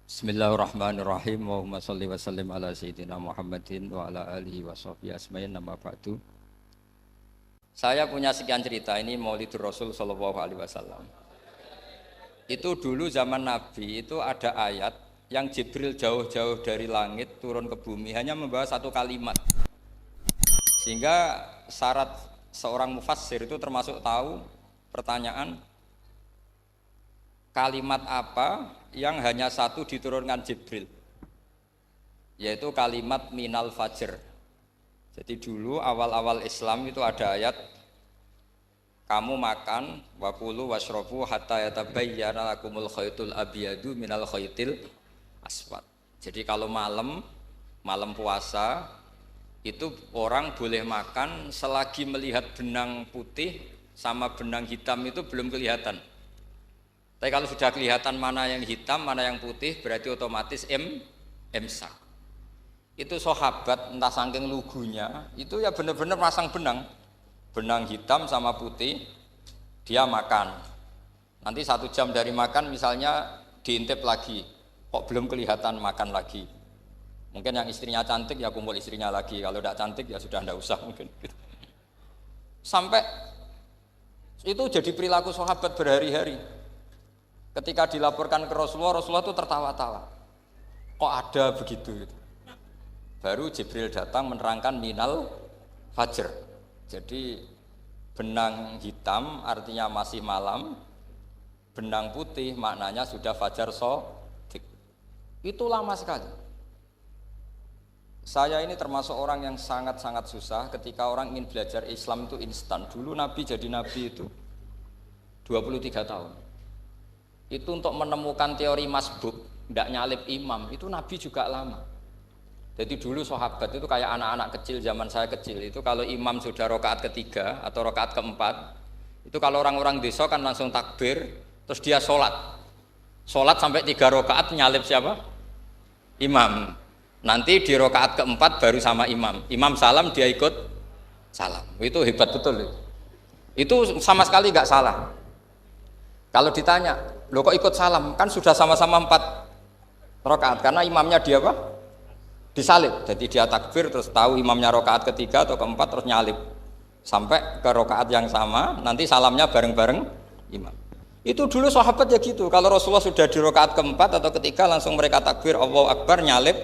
Bismillahirrahmanirrahim. Allahumma sholli wa sallim ala sayyidina Muhammadin wa ala alihi wa sahbihi asma'in nama ba'du. Saya punya sekian cerita ini Maulidur Rasul sallallahu alaihi wasallam. Itu dulu zaman Nabi itu ada ayat yang Jibril jauh-jauh dari langit turun ke bumi hanya membawa satu kalimat. Sehingga syarat seorang mufassir itu termasuk tahu pertanyaan kalimat apa yang hanya satu diturunkan Jibril, yaitu kalimat minal fajr. Jadi dulu awal-awal Islam itu ada ayat kamu makan wakulu washrobu hatta yatabayyana lakumul khaytul abyadu minal khaytil aswad. Jadi kalau malam puasa itu orang boleh makan selagi melihat benang putih sama benang hitam itu belum kelihatan. Tapi kalau sudah kelihatan mana yang hitam, mana yang putih, berarti otomatis imsak. Itu sahabat entah saking lugunya, itu ya benar-benar masang benang hitam sama putih, dia makan. Nanti 1 jam dari makan misalnya diintip lagi, kok belum kelihatan makan lagi. Mungkin yang istrinya cantik ya kumpul istrinya lagi, kalau tidak cantik ya sudah tidak usah mungkin. Sampai itu jadi perilaku sahabat berhari-hari. Ketika dilaporkan ke Rasulullah, Rasulullah itu tertawa-tawa. Kok ada begitu? Baru Jibril datang menerangkan minal fajr. Jadi benang hitam artinya masih malam, benang putih maknanya sudah fajar shadiq. Itu lama sekali. Saya ini termasuk orang yang sangat-sangat susah ketika orang ingin belajar Islam itu instan. Dulu Nabi jadi Nabi itu 23 tahun. Itu untuk menemukan teori masbuk, tidak nyalip imam, itu Nabi juga lama. Jadi dulu sahabat itu kayak anak-anak kecil zaman saya kecil, itu kalau imam sudah rakaat ketiga atau rakaat keempat, itu kalau orang-orang desa kan langsung takbir, terus dia sholat sampai 3 rakaat nyalip siapa? Imam. Nanti di rakaat keempat baru sama imam salam dia ikut salam. Itu hebat betul itu sama sekali nggak salah. Kalau ditanya, loh kok ikut salam? Kan sudah sama-sama 4 rakaat karena imamnya dia apa? Disalib. Jadi dia takbir terus tahu imamnya rakaat ketiga atau keempat terus nyalip sampai ke rakaat yang sama, nanti salamnya bareng-bareng imam. Itu dulu sahabat ya gitu. Kalau Rasulullah sudah di rakaat keempat atau ketiga langsung mereka takbir Allahu Akbar nyalip.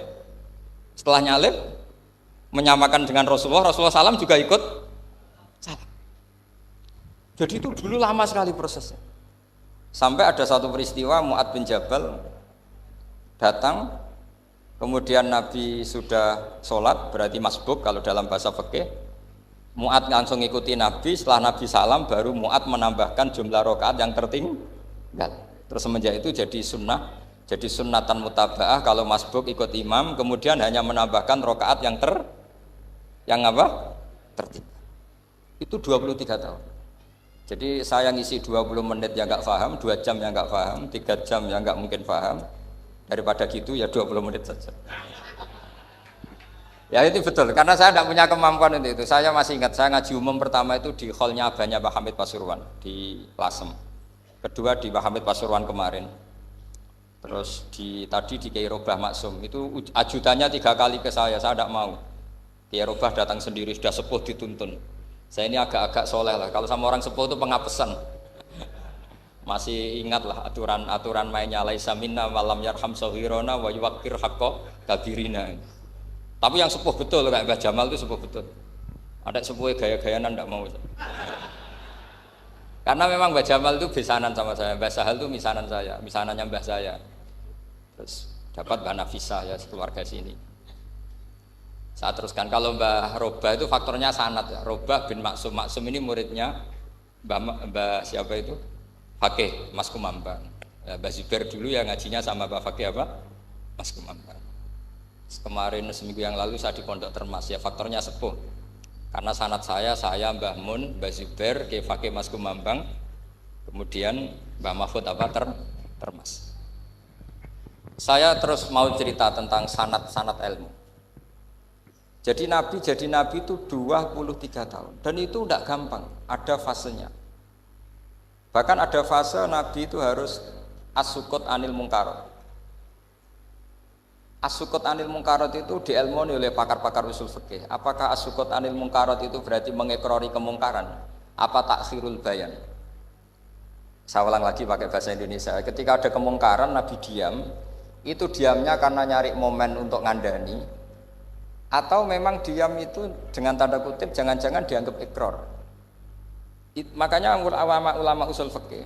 Setelah nyalip menyamakan dengan Rasulullah salam juga ikut salam. Jadi itu dulu lama sekali prosesnya. Sampai ada satu peristiwa Mu'ad bin Jabal datang, kemudian Nabi sudah sholat, berarti masbuk kalau dalam bahasa fikih. Mu'ad langsung ikuti Nabi, setelah Nabi salam baru Mu'ad menambahkan jumlah rakaat yang tertinggal. Terus semenjak itu jadi sunnah, jadi sunnatan mutaba'ah kalau masbuk ikut imam, kemudian hanya menambahkan rakaat yang tertinggal. Itu 23 tahun. Jadi saya ngisi 20 menit yang nggak paham, 2 jam yang nggak paham, 3 jam yang nggak mungkin paham. Daripada gitu ya 20 menit saja. Ya itu betul, karena saya tidak punya kemampuan untuk itu. Saya masih ingat, saya ngaji umum pertama itu di hallnya abahnya Pak Hamid Pasuruan di Lasem. Kedua di Pak Hamid Pasuruan kemarin. Terus tadi di Kiai Robah Maksum, itu ajudannya 3 kali ke saya tidak mau. Kiai Robah datang sendiri, sudah sepuh dituntun. Saya ini agak-agak soleh lah, kalau sama orang sepuh itu pengapesan. Masih ingatlah aturan mainnya laisa minna walam yarham saghirona wa yuwaqqir haqqa kabirina. Tapi yang sepuh betul kayak Mbah Jamal itu sepuh betul. Ada sepuh gaya-gayanan tidak mau. Karena memang Mbah Jamal itu besanan sama saya, Mbah Sahal itu misanannya Mbah saya. Terus dapat Mbah Nafisah ya keluarga sini. Saya teruskan, kalau Mbah Robah itu faktornya sanad ya. Robah bin Maksum, Maksum ini muridnya Mbah siapa itu? Fakih Mas Kumambang. Ya, Mbah Zubair dulu ya ngajinya sama Mbah Fakih apa? Mas Kumambang. Kemarin seminggu yang lalu saya di Pondok Termas ya, faktornya sepuh. Karena sanad saya Mbah Mun, Mbah Zubair, Kiai Fakih Mas Kumambang, kemudian Mbah Mahfud apa Termas. Saya terus mau cerita tentang sanad ilmu. Jadi Nabi itu 23 tahun dan itu tidak gampang, ada fasenya. Bahkan ada fase Nabi itu harus as-sukut anil mungkar. As-sukut anil mungkarat itu diilmoni oleh pakar-pakar usul fikih. Apakah as-sukut anil mungkarat itu berarti mengekrori kemungkaran? Apa takhirul bayan? Saya ulang lagi pakai bahasa Indonesia. Ketika ada kemungkaran, Nabi diam. Itu diamnya karena nyari momen untuk ngandani, atau memang diam itu dengan tanda kutip jangan-jangan dianggap ikrar. Makanya ulama usul fikih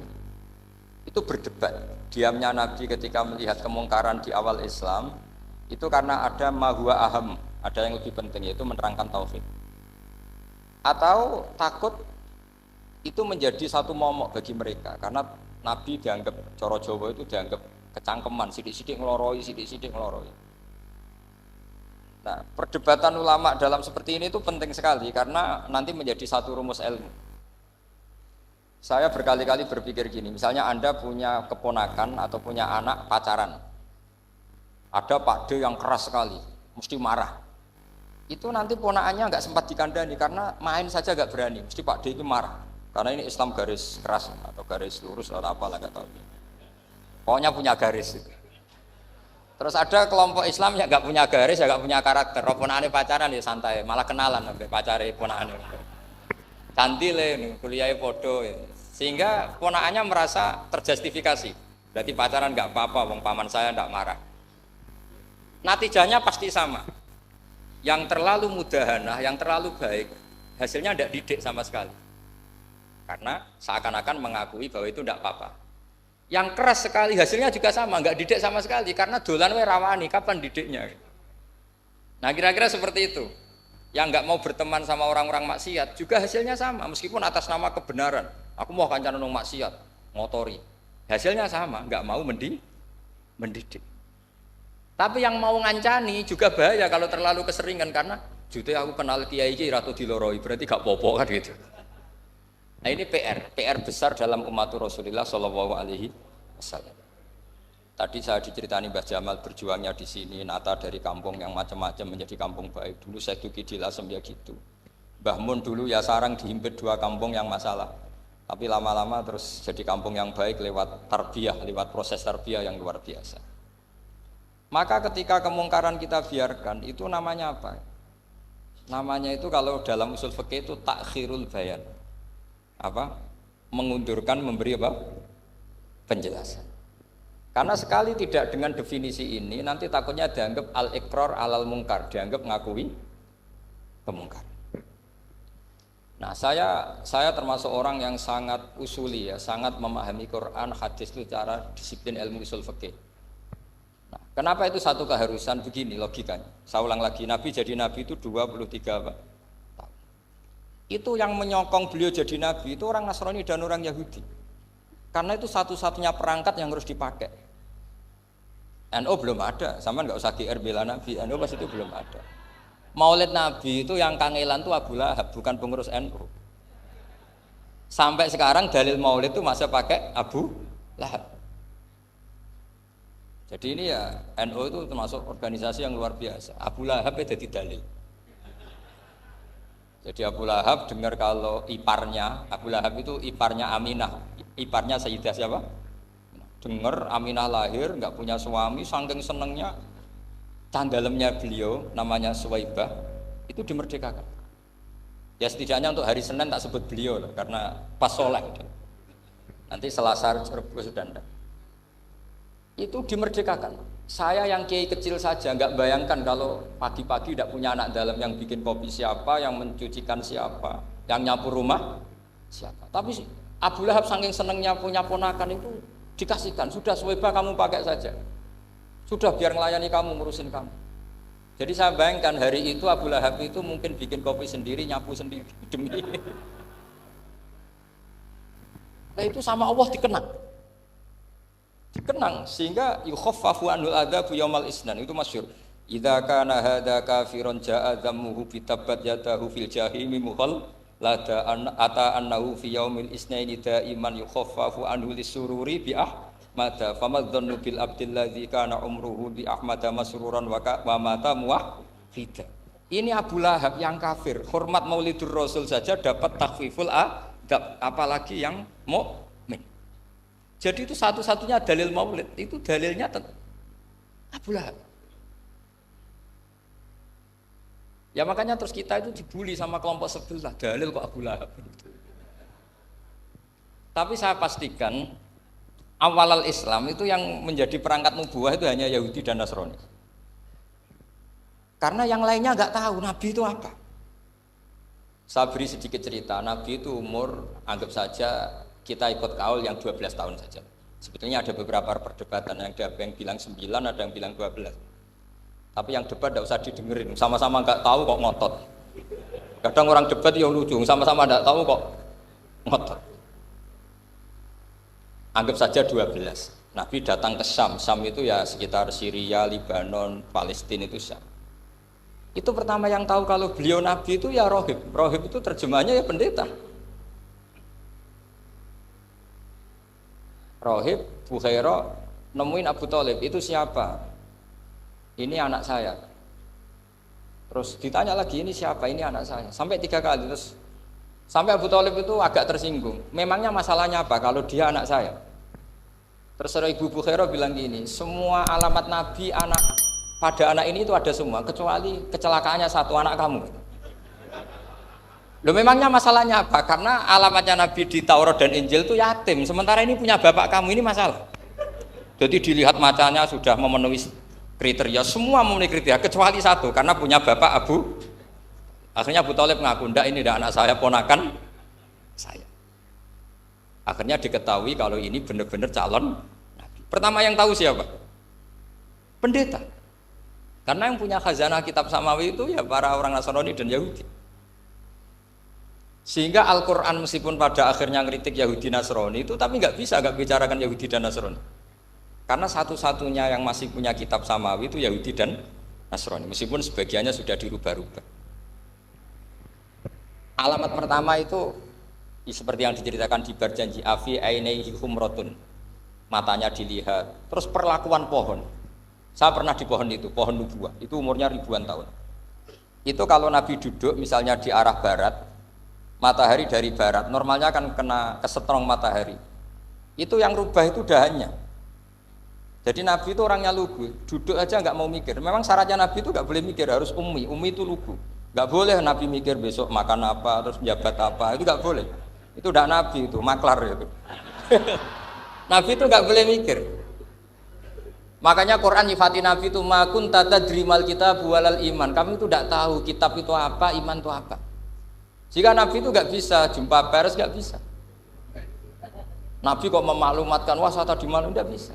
itu berdebat. Diamnya Nabi ketika melihat kemungkaran di awal Islam itu karena ada mahwa aham, ada yang lebih penting yaitu menerangkan tauhid. Atau takut itu menjadi satu momok bagi mereka karena Nabi dianggap coro Jawa itu dianggap kecangkeman, sidik-sidik ngeloroi, sidik-sidik ngeloroi. Nah, perdebatan ulama dalam seperti ini itu penting sekali karena nanti menjadi satu rumus ilmu. Saya berkali-kali berpikir gini, misalnya Anda punya keponakan atau punya anak pacaran. Ada Pak D yang keras sekali, mesti marah. Itu nanti ponakannya nggak sempat dikandani karena main saja nggak berani, mesti Pak D itu marah. Karena ini Islam garis keras atau garis lurus atau apalah nggak tahu. Pokoknya punya garis itu. Terus ada kelompok Islam yang nggak punya garis, ya nggak punya karakter. Ponakannya pacaran ya santai, malah kenalan sampai pacare ponakannya. Cantile nih, kuliah podo, ya. Sehingga ponakannya merasa terjustifikasi. Berarti pacaran nggak apa-apa, wong paman saya nggak marah. Natijahnya pasti sama. Yang terlalu mudahanah, yang terlalu baik, hasilnya tidak didik sama sekali. Karena seakan-akan mengakui bahwa itu tidak apa-apa. Yang keras sekali hasilnya juga sama, nggak didik sama sekali. Karena dolan we rawani, kapan didiknya? Nah kira-kira seperti itu. Yang nggak mau berteman sama orang-orang maksiat juga hasilnya sama, meskipun atas nama kebenaran. Aku mau kancan nang maksiat, ngotori. Hasilnya sama, nggak mau mendidik. Tapi yang mau ngancani juga bahaya kalau terlalu keseringan karena jute aku kenal kiai iki ratu diloroi, berarti gak popo kan gitu. Nah ini PR besar dalam umat Rasulullah Shallallahu Alaihi Wasallam. Tadi saya diceritani Mbah Jamal berjuangnya di sini, nata dari kampung yang macam-macam menjadi kampung baik. Dulu saya Duki di Lasem ya gitu. Mbah Mun dulu ya sarang dihimpit 2 kampung yang masalah. Tapi lama-lama terus jadi kampung yang baik lewat tarbiyah, lewat proses tarbiyah yang luar biasa. Maka ketika kemungkaran kita biarkan, itu namanya apa? Namanya itu kalau dalam usul fikih itu takhirul bayan. Apa? Mengundurkan, memberi apa? Penjelasan. Karena sekali tidak dengan definisi ini, nanti takutnya dianggap al-iqrar alal mungkar, dianggap ngakui kemungkaran. Nah, saya termasuk orang yang sangat usuli ya, sangat memahami Quran, hadis itu cara disiplin ilmu usul fikih. Nah, kenapa itu satu keharusan begini logikanya? Saya ulang lagi, Nabi jadi Nabi itu 23 tahun. Itu yang menyokong beliau jadi Nabi itu orang Nasrani dan orang Yahudi. Karena itu satu-satunya perangkat yang harus dipakai. NU belum ada, sama nggak usah GR bela Nabi, NU pas itu belum ada. Maulid Nabi itu yang kangelan tuh Abu Lahab, bukan pengurus NU. Sampai sekarang dalil Maulid itu masih pakai Abu Lahab. Jadi ini ya NU itu termasuk organisasi yang luar biasa. Abu Lahab itu jadi dalil. Jadi Abu Lahab dengar kalau iparnya, Abu Lahab itu iparnya Aminah, iparnya Sayyidah siapa? Dengar Aminah lahir, nggak punya suami, saking senengnya candalemnya beliau, namanya Suwaibah, itu dimerdekakan. Ya setidaknya untuk hari Senin tak sebut beliau lah, karena pas soleh. Nanti Selasa Rabu sudah enggak. Itu dimerdekakan. Saya yang kiai kecil saja nggak bayangkan kalau pagi-pagi tidak punya anak dalam yang bikin kopi siapa, yang mencucikan siapa, yang nyapu rumah siapa. Tapi Abu Lahab saking senengnya punya ponakan itu dikasihkan. Sudah Suwaibah kamu pakai saja. Sudah biar melayani kamu, ngurusin kamu. Jadi saya bayangkan hari itu Abu Lahab itu mungkin bikin kopi sendiri, nyapu sendiri demi. Nah itu sama Allah dikenang sehingga yukhaffafu anul adzabu yaumal isnan, itu masyhur. Idza kana hadza kafiron jaa dhammuhu bitabat yadahu fil jahimi muhal lada ata annahu fi yaumil isnaini daiman yukhaffafu anhu lisururi bi ahmada famadzannu bil abdil ladzi kana umruhu bi ahmada masruran wa mata muwahhida. Ini Abu Lahab yang kafir, hormat Maulidur Rasul saja dapat takhfiful adab, apalagi yang mukmin. Jadi itu satu-satunya dalil Maulid, itu dalilnya Abu Lahab. Ya makanya terus kita itu dibully sama kelompok sebelah, dalil kok Abu Lahab. Tapi saya pastikan awal Islam itu yang menjadi perangkat nubuah itu hanya Yahudi dan Nasrani. Karena yang lainnya nggak tahu Nabi itu apa. Saya beri sedikit cerita, Nabi itu umur anggap saja kita ikut kaul yang 12 tahun saja. Sebetulnya ada beberapa perdebatan, ada yang bilang 9, ada yang bilang 12. Tapi yang debat tidak usah didengerin, sama-sama nggak tahu kok ngotot. Kadang orang debat yang lucu, sama-sama nggak tahu kok ngotot. Anggap saja 12. Nabi datang ke Syam, Syam itu ya sekitar Syria, Lebanon, Palestina itu Syam. Itu pertama yang tahu kalau beliau Nabi itu ya rohib. Rohib itu terjemahnya ya pendeta. Rohib, Bukhaira nemuin Abu Thalib, itu siapa? Ini anak saya. Terus ditanya lagi, ini siapa? Ini anak saya. Sampai 3 kali, terus sampai Abu Thalib itu agak tersinggung. Memangnya masalahnya apa kalau dia anak saya? Terus Ibu Bukhaira bilang gini, semua alamat Nabi pada anak ini itu ada semua, kecuali kecelakaannya satu, anak kamu. Loh, memangnya masalahnya apa? Karena alamatnya Nabi di Taurat dan Injil itu yatim, sementara ini punya bapak kamu, ini masalah. Jadi dilihat macanya sudah memenuhi kriteria, semua memenuhi kriteria kecuali satu, karena punya bapak Abu. Akhirnya Abu Thalib ngaku, ndak, ini ndak anak saya, ponakan saya. Akhirnya diketahui kalau ini benar-benar calon Nabi. Pertama yang tahu siapa? Pendeta. Karena yang punya khazanah kitab samawi itu ya para orang Nasrani dan Yahudi. Sehingga Al-Quran meskipun pada akhirnya ngeritik Yahudi Nasrani itu, tapi nggak bicarakan Yahudi dan Nasrani. Karena satu-satunya yang masih punya kitab samawi itu Yahudi dan Nasrani, meskipun sebagiannya sudah dirubah-rubah. Alamat pertama itu seperti yang diceritakan di Barjanji, afi ainaihi humratun, matanya dilihat. Terus perlakuan pohon, saya pernah di pohon itu, pohon nubuah, itu umurnya ribuan tahun. Itu kalau Nabi duduk misalnya di arah barat, matahari dari barat, normalnya akan kena kesetrong matahari. Itu yang rubah itu dahannya. Jadi Nabi itu orangnya lugu, duduk aja nggak mau mikir. Memang syaratnya Nabi itu nggak boleh mikir, harus ummi itu lugu. Nggak boleh Nabi mikir besok makan apa, terus jabat apa, itu nggak boleh. Itu udah Nabi, itu maklar itu. Nabi itu nggak boleh mikir. Makanya Quran nyifati Nabi itu makun tata drimal kitab walal iman. Kami itu tidak tahu kitab itu apa, iman itu apa. Jika Nabi itu nggak bisa jumpa pers, nggak bisa. Nabi kok memaklumatkan, wah saya tadi malam, nggak bisa.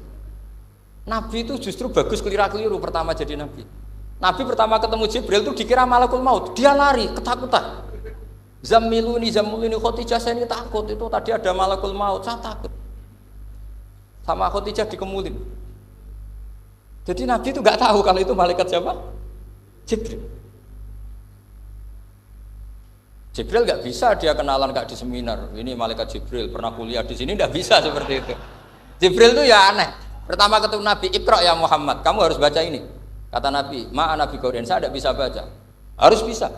Nabi itu justru bagus keliru pertama jadi Nabi. Nabi pertama ketemu Jibril itu dikira malakul maut, dia lari ketakutan. Zammiluni Khadijah, saya ini takut, itu tadi ada malakul maut, saya takut. Sama Khadijah dikemulin. Jadi Nabi itu nggak tahu kalau itu malaikat siapa? Jibril. Jibril nggak bisa dia kenalan nggak di seminar. Ini malaikat Jibril pernah kuliah di sini, nggak bisa seperti itu. Jibril itu ya aneh. Pertama ketemu Nabi, Iqra ya Muhammad, kamu harus baca ini. Kata Nabi, ma'a Nabi Qur'an, saya tidak bisa baca. Harus bisa.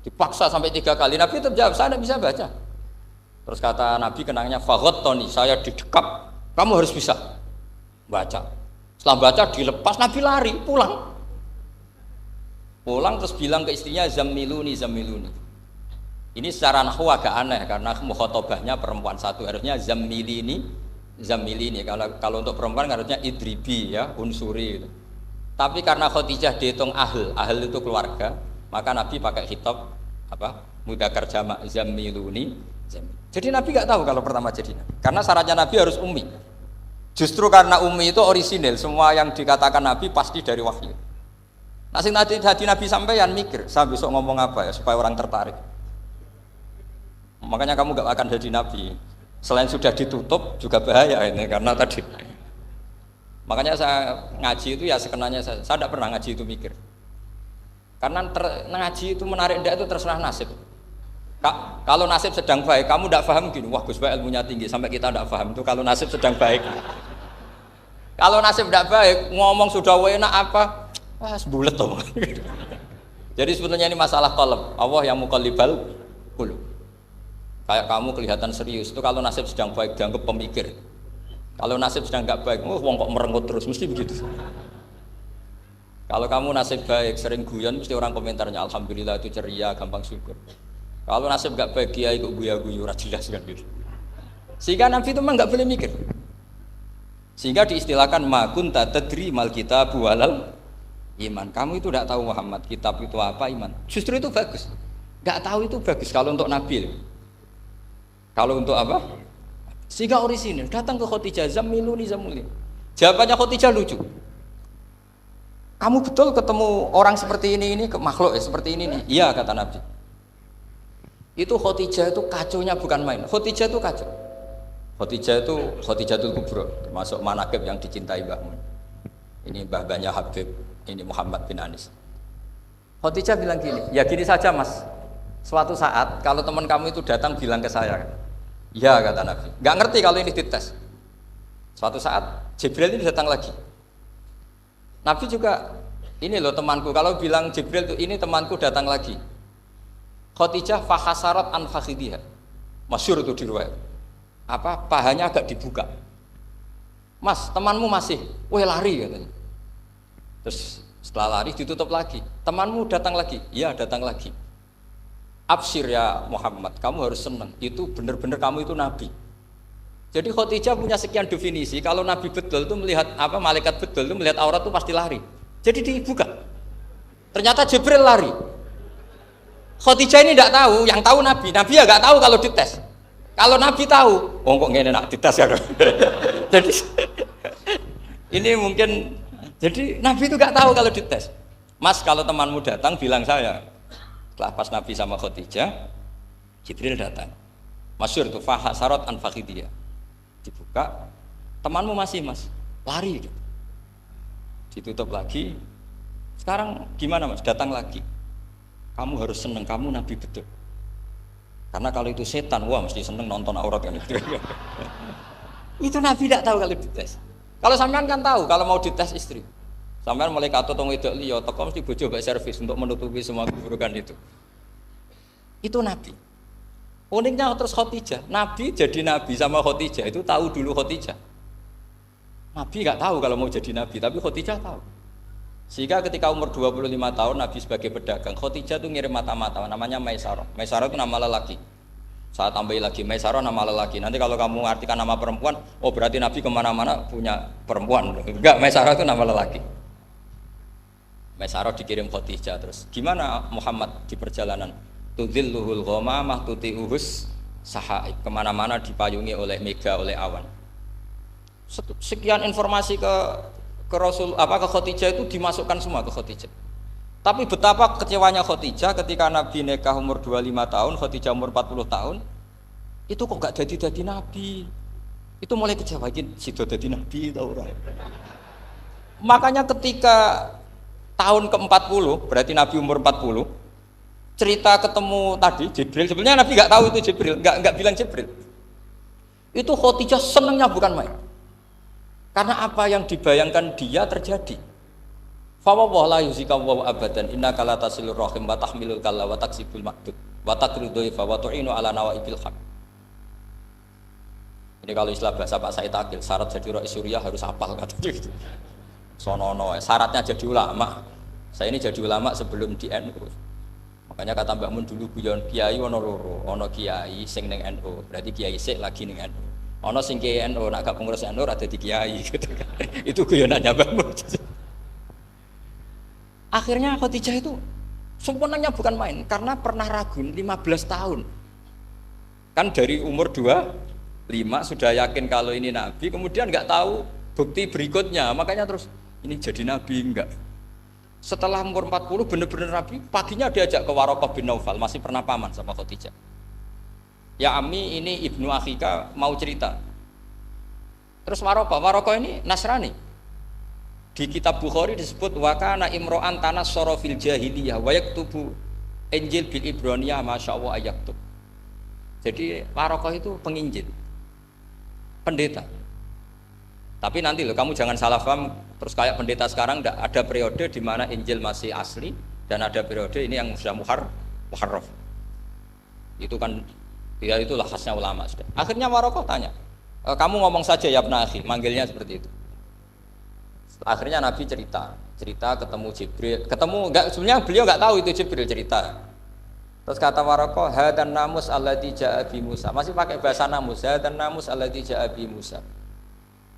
Dipaksa sampai 3 kali, Nabi tetap jawab, saya tidak bisa baca. Terus kata Nabi kenangnya, Tony, saya didekap, kamu harus bisa baca. Setelah baca dilepas, Nabi lari, pulang. Pulang terus bilang ke istrinya, Zammiluni. Ini secara nahwu agak aneh, karena mukhatabahnya perempuan satu, harusnya Zammilini. Kalau untuk perempuan harusnya idribi ya, unsuri gitu. Tapi karena Khadijah dihitung ahl itu keluarga, maka Nabi pakai khitab apa? Mudzakkar jamak Zammiluni. Jadi Nabi nggak tahu kalau pertama jadi Nabi. Karena syaratnya Nabi harus ummi. Justru karena ummi itu orisinil, semua yang dikatakan Nabi pasti dari wahyu. Nah, sing tadi Nabi sampaian mikir, saya besok ngomong apa ya supaya orang tertarik. Makanya kamu nggak akan jadi Nabi. Selain sudah ditutup juga bahaya ini karena tadi. Makanya saya ngaji itu ya sekenanya saya tidak pernah ngaji itu mikir. Karena ngaji itu menarik enggak itu terserah nasib. Kalau nasib sedang baik, kamu tidak paham gini, wah Gus Baik ilmunya tinggi sampai kita tidak paham itu kalau nasib sedang baik. Kalau nasib tidak baik, ngomong sudah enak apa? Wah, sebulet tuh. Jadi sebetulnya ini masalah qalb. Allah yang muqallibal qulub. Kayak kamu kelihatan serius itu kalau nasib sedang baik dianggap pemikir. Kalau nasib sedang nggak baik, wong kok merenggut terus, mesti begitu. Kalau kamu nasib baik, sering guyon, mesti orang komentarnya alhamdulillah itu ceria, gampang syukur. Kalau nasib gak bahagia, ikut guya-guyu, jelas kan gitu. Sehingga Nabi itu memang gak boleh mikir. Sehingga diistilahkan makun tadri mal kitab walal iman. Kamu itu tidak tahu Muhammad, kitab itu apa, iman. Justru itu bagus. Gak tahu itu bagus kalau untuk Nabi. Kalau untuk apa? Sehingga orisinil datang ke Khadijah, Zammiluni Zammiluni. Jawabannya Khadijah lucu. Kamu betul ketemu orang seperti ini ke makhluk ya seperti ini nih. Iya kata Nabi. Itu Khadijah itu kacaunya bukan main. Khadijah itu kacau. Khadijah itu Khadijatul Kubra, termasuk manaqib yang dicintai Mbah Mun. Ini mbah-mbahnya Habib, ini Muhammad bin Anis. Khadijah bilang gini, ya gini saja Mas. Suatu saat kalau teman kamu itu datang bilang ke saya, ya kata Nabi. Nggak ngerti kalau ini dites. Suatu saat Jibril ini datang lagi. Nabi juga, ini loh temanku. Kalau bilang Jibril itu ini temanku datang lagi. Khadijah fahasarat an fakhidhiha. Masyhur itu di riwayat. Apa pahanya agak dibuka. Mas, temanmu masih, weh lari katanya. Terus setelah lari ditutup lagi. Temanmu datang lagi, iya datang lagi. Absyir ya Muhammad, kamu harus senang. Itu benar-benar kamu itu nabi. Jadi Khadijah punya sekian definisi. Kalau nabi betul itu melihat apa malaikat betul itu melihat aurat itu pasti lari. Jadi dibuka. Ternyata Jibril lari. Khadijah ini tidak tahu, yang tahu nabi. Nabi ya nggak tahu kalau dites. Kalau Nabi tahu, oh kok ngene nak dites ya. Jadi ini mungkin jadi Nabi itu nggak tahu kalau dites. Mas kalau temanmu datang bilang saya. Setelah pas Nabi sama Khadijah, Jibril datang. Masyhur itu fahasarat an fakhidiyah. Dibuka, temanmu masih Mas, lari gitu. Ditutup lagi. Sekarang gimana Mas? Datang lagi. Kamu harus seneng, kamu Nabi betul. Karena kalau itu setan, wah mesti seneng nonton aurat kan itu. Itu Nabi tidak tahu kalau dites. Kalau sampean kan tahu kalau mau dites istri. Sampean mulai katut tong wedok liya teko mesti bojo mbak servis untuk menutupi semua keburukan itu. Itu Nabi. Uniknya terus Khadijah, Nabi jadi Nabi sama Khadijah itu tahu dulu Khadijah. Nabi nggak tahu kalau mau jadi Nabi, tapi Khadijah tahu. Sehingga ketika umur 25 tahun Nabi sebagai pedagang, Khadijah itu ngirim mata-mata namanya Maisarah. Maisarah itu nama lelaki. Saya tambahi lagi, Maisarah nama lelaki. Nanti kalau kamu artikan nama perempuan, oh berarti Nabi kemana-mana punya perempuan. Enggak, Maisarah itu nama lelaki. Maisarah dikirim Khadijah terus. Gimana Muhammad di perjalanan? Tudzilluhul ghamamah tuti'uhus sahaib. Kemana-mana dipayungi oleh mega, oleh awan. Sekian informasi ke Rasul ke Khadijah itu dimasukkan semua ke Khadijah. Tapi betapa kecewanya Khadijah ketika Nabi nikah umur 25 tahun, Khadijah umur 40 tahun. Itu kok gak jadi Nabi. Itu mulai kecewa iki sido dadi Nabi ta ora. Makanya ketika tahun ke-40, berarti Nabi umur 40, cerita ketemu tadi Jibril, sebenarnya Nabi nggak tahu itu Jibril, nggak bilang Jibril. Itu Khadijah senangnya bukan main. Karena apa yang dibayangkan dia terjadi. Fa wa la yuzika wa abadan innaka la tasilur rahim wa tahmilul kalla wa taksibul maqdud wa taqridu fa wa tu'inu ala nawaibil haq. Ini kalau istilah bahasa Pak Said Akil, syarat jadi rais Suriah harus hafal katanya gitu. Sonono, syaratnya jadi ulama. Saya ini jadi ulama sebelum di NU. Makanya kata Mbah Mun dulu guyon kiai ono loro, ono kiai sing ning NU, berarti kiai sik lagi ning NU. Ono sing kiai NU nak gak pengurus NU ora dadi kiai gitu kan. Itu guyonannya Mbah Mun. Akhirnya Khadijah itu sempurnanya bukan main karena pernah ragu 15 tahun. Kan dari umur 25 sudah yakin kalau ini nabi, kemudian nggak tahu bukti berikutnya, makanya terus ini jadi nabi enggak. Setelah umur 40 benar-benar nabi, paginya diajak ke Waraqah bin Naufal, masih pernah paman sama Khadijah. Ya Ami, ini ibnu akhika mau cerita. Terus Waraqah ini Nasrani. Di kitab Bukhari disebut wa kana imro'an tanassara fil jahiliyah wa yaktubu Injil bil Ibraniyah masyaallah ayaktub. Jadi Waraqah itu penginjil. Pendeta. Tapi nanti loh kamu jangan salah paham terus kayak pendeta sekarang, ada periode di mana Injil masih asli dan ada periode ini yang sudah muharraf. Itu kan ya itulah khasnya ulama sudah. Akhirnya Waraqah tanya, kamu ngomong saja ya Ibnu Akhi, manggilnya seperti itu. Akhirnya Nabi cerita cerita ketemu Jibril, ketemu enggak, sebenarnya beliau enggak tahu itu Jibril cerita. Terus kata Waraqah, hadan namus alladzi ja'a bi Musa. Masih pakai bahasa namus, hadan namus alladzi ja'a bi Musa.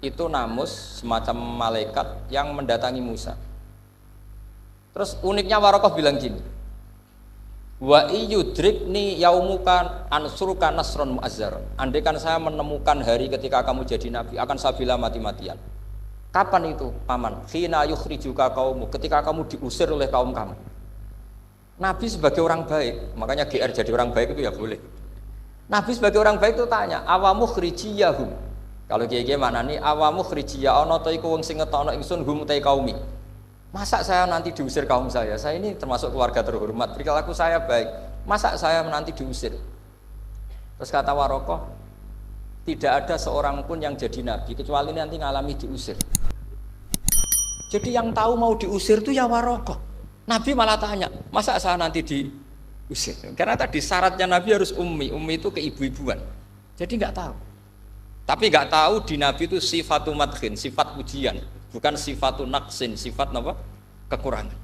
Itu namus semacam malaikat yang mendatangi Musa. Terus uniknya Waraqah bilang gini, wa iyudrikni yaumuka ansuruka nasron mu'azzar. Andai kan saya menemukan hari ketika kamu jadi nabi, akan saya bela mati-matian. Kapan itu, paman? Khina yukhrijuka kaumu, ketika kamu diusir oleh kaum kamu. Nabi sebagai orang baik, makanya GR jadi orang baik itu ya boleh. Nabi sebagai orang baik itu tanya, awamu khrijiyahum. Kalau kiye-kiye maknani awamu khrijiyah ana ta iku wong sing ngetokno ingsun hum ta kaumi. Masa saya nanti diusir kaum saya? Saya ini termasuk keluarga terhormat, perilaku saya baik. Masa saya nanti diusir? Terus kata Waraqah, tidak ada seorang pun yang jadi nabi kecuali nanti ngalami diusir. Jadi yang tahu mau diusir itu ya Waraqah. Nabi malah tanya, masa saya nanti diusir? Karena tadi syaratnya Nabi harus ummi itu keibu-ibuan. Jadi nggak tahu. Tapi nggak tahu di Nabi itu sifatu madkhin, sifat pujian, bukan sifatu naqsin, sifat apa? Kekurangan.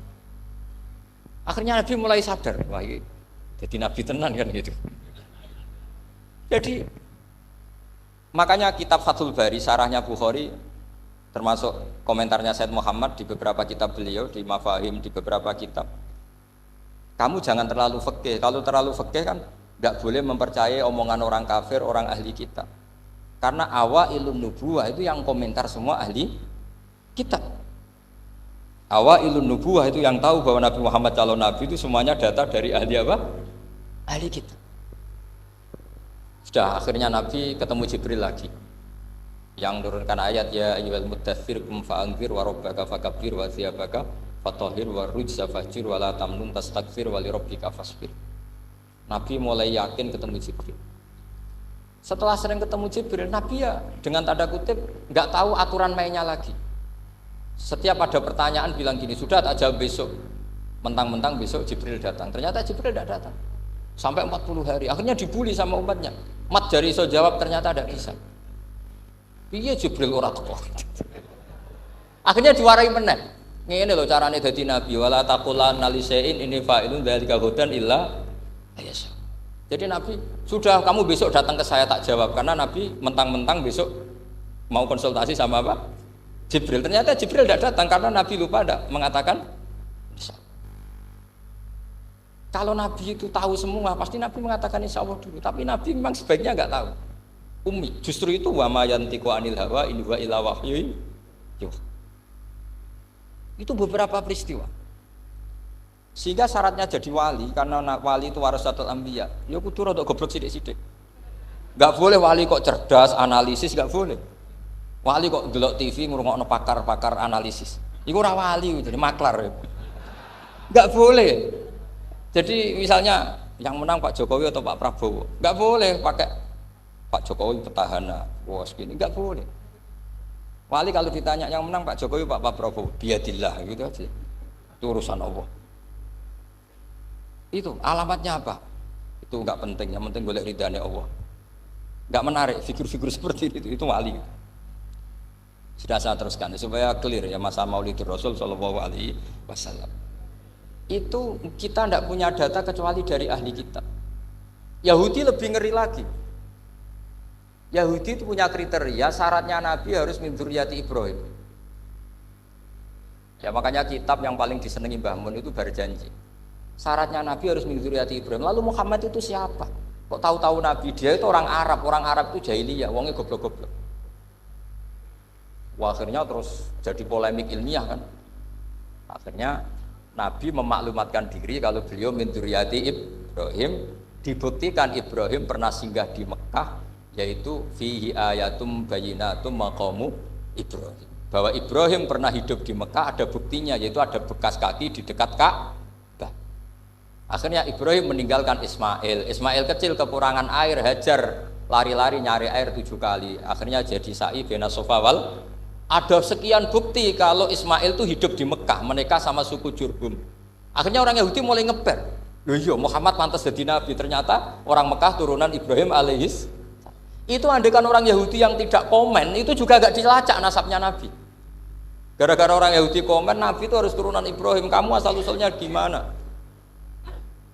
Akhirnya Nabi mulai sadar, wah ini jadi Nabi tenan kan gitu. Jadi makanya kitab Fathul Bari, syarahnya Bukhari, termasuk komentarnya Said Muhammad di beberapa kitab beliau, di Mafahim, di beberapa kitab. Kamu jangan terlalu fikih. Kalau terlalu fikih kan nggak boleh mempercayai omongan orang kafir, orang ahli kitab. Karena awailun nubuwah itu yang komentar semua ahli kitab. Awailun nubuwah itu yang tahu bahwa Nabi Muhammad calon nabi itu semuanya data dari ahli apa? Ahli kitab. Sudah akhirnya Nabi ketemu Jibril lagi. Yang menurunkan ayat ya ayyuhal muddatsir qum fa'anzir wa rabbaka fakabbir wa thiyabaka fatahhir wa rujza fahjur wa la tamnun tastakbir wa li rabbika fasbir. Nabi mulai yakin ketemu Jibril. Setelah sering ketemu Jibril, Nabi ya dengan tanda kutip nggak tahu aturan mainnya lagi. Setiap ada pertanyaan bilang gini, sudah tak jawab besok. Mentang-mentang besok Jibril datang. Ternyata Jibril tidak datang. Sampai 40 hari. Akhirnya dibully sama umatnya. Mat jari iso jawab ternyata tidak bisa. Piye Jibril ora teko. Akhirnya diwarai meneh. Ngene lho carane dadi nabi, wala taqulanna li syai'in inni fa'ilun dzalika hudan illa ayasha. Jadi Nabi, sudah kamu besok datang ke saya tak jawab karena Nabi mentang-mentang besok mau konsultasi sama apa? Jibril. Ternyata Jibril tidak datang karena Nabi lupa tidak mengatakan insya Allah. Kalau Nabi itu tahu semua, pasti Nabi mengatakan insya Allah dulu. Tapi Nabi memang sebaiknya nggak tahu. Ummi, justru itu wa ma yantiqu anil hawa in huwa illa wahyun yuha. Itu beberapa peristiwa. Sehingga syaratnya jadi wali, karena wali itu warasatul anbiya. Ya kudu rada goblok sithik-sithik. Enggak boleh wali kok cerdas, analisis enggak boleh. Wali kok delok TV ngrungokno pakar-pakar analisis. Iku ora wali, jadi maklar. Enggak boleh. Jadi misalnya yang menang Pak Jokowi atau Pak Prabowo, enggak boleh pakai Pak Jokowi petahana, bos gini, enggak boleh. Wali kalau ditanya yang menang Pak Jokowi, Pak Prabowo, biadillah gitu aja. Itu urusan Allah. Itu alamatnya apa? Itu enggak penting, yang penting boleh ridhanya Allah. Enggak menarik figur-figur seperti itu wali. Sudah saya teruskan supaya clear ya masa Maulidur Rasul sallallahu alaihi wasallam. Itu kita enggak punya data kecuali dari ahli kitab. Yahudi lebih ngeri lagi. Yahudi itu punya kriteria, syaratnya Nabi harus min dzurriyyati Ibrahim. Ya makanya kitab yang paling disenangi Mbah Mun itu Berjanji. Syaratnya Nabi harus min dzurriyyati Ibrahim. Lalu Muhammad itu siapa? Kok tahu-tahu Nabi? Dia itu orang Arab itu jahiliyah, wongnya goblok-goblok. Wah, akhirnya terus jadi polemik ilmiah kan. Akhirnya Nabi memaklumatkan diri kalau beliau min dzurriyyati Ibrahim, dibuktikan Ibrahim pernah singgah di Mekah, yaitu fihi ayatum bayyinatum maqamu Ibrahim. Bahwa Ibrahim pernah hidup di Mekah ada buktinya, yaitu ada bekas kaki di dekat Ka'bah. Akhirnya Ibrahim meninggalkan Ismail. Ismail kecil kekurangan air, Hajar lari-lari nyari air 7 kali. Akhirnya jadi sa'i bena Safa wal. Ada sekian bukti kalau Ismail itu hidup di Mekah, menikah sama suku Jurhum. Akhirnya orang Yahudi mulai ngeber. Loh iya, Muhammad pantas jadi nabi. Ternyata orang Mekah turunan Ibrahim alaihis. Itu andekan orang Yahudi yang tidak komen, itu juga agak dilacak nasabnya Nabi. Gara-gara orang Yahudi komen Nabi itu harus turunan Ibrahim, kamu asal usulnya gimana?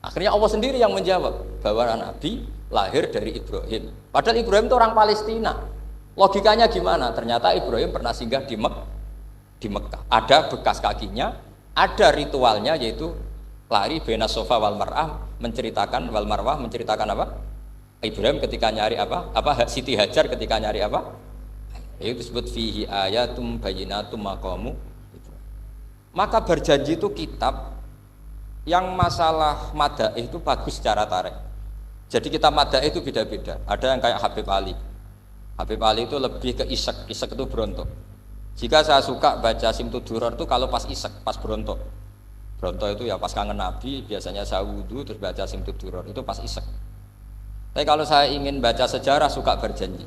Akhirnya Allah sendiri yang menjawab bahwa Nabi lahir dari Ibrahim. Padahal Ibrahim itu orang Palestina. Logikanya gimana? Ternyata Ibrahim pernah singgah di Mekah. Ada bekas kakinya, ada ritualnya yaitu lari bena sofa wal mar'ah, menceritakan wal marwah, menceritakan apa? Ibrahim ketika nyari apa? Siti Hajar ketika nyari apa? Itu disebut fihi ayatum bayyinatum maqamu. Maka berjanji itu kitab yang masalah madaih itu bagus secara tarikh. Jadi kitab madaih itu beda-beda. Ada yang kayak Habib Ali. Habib Ali itu lebih ke isek itu berontok. Jika saya suka baca Simtud Duror itu kalau pas isek, pas berontok. Berontok itu ya pas kangen Nabi, biasanya saya wudhu terus baca Simtud Duror itu pas isek. Tapi kalau saya ingin baca sejarah suka berjanji.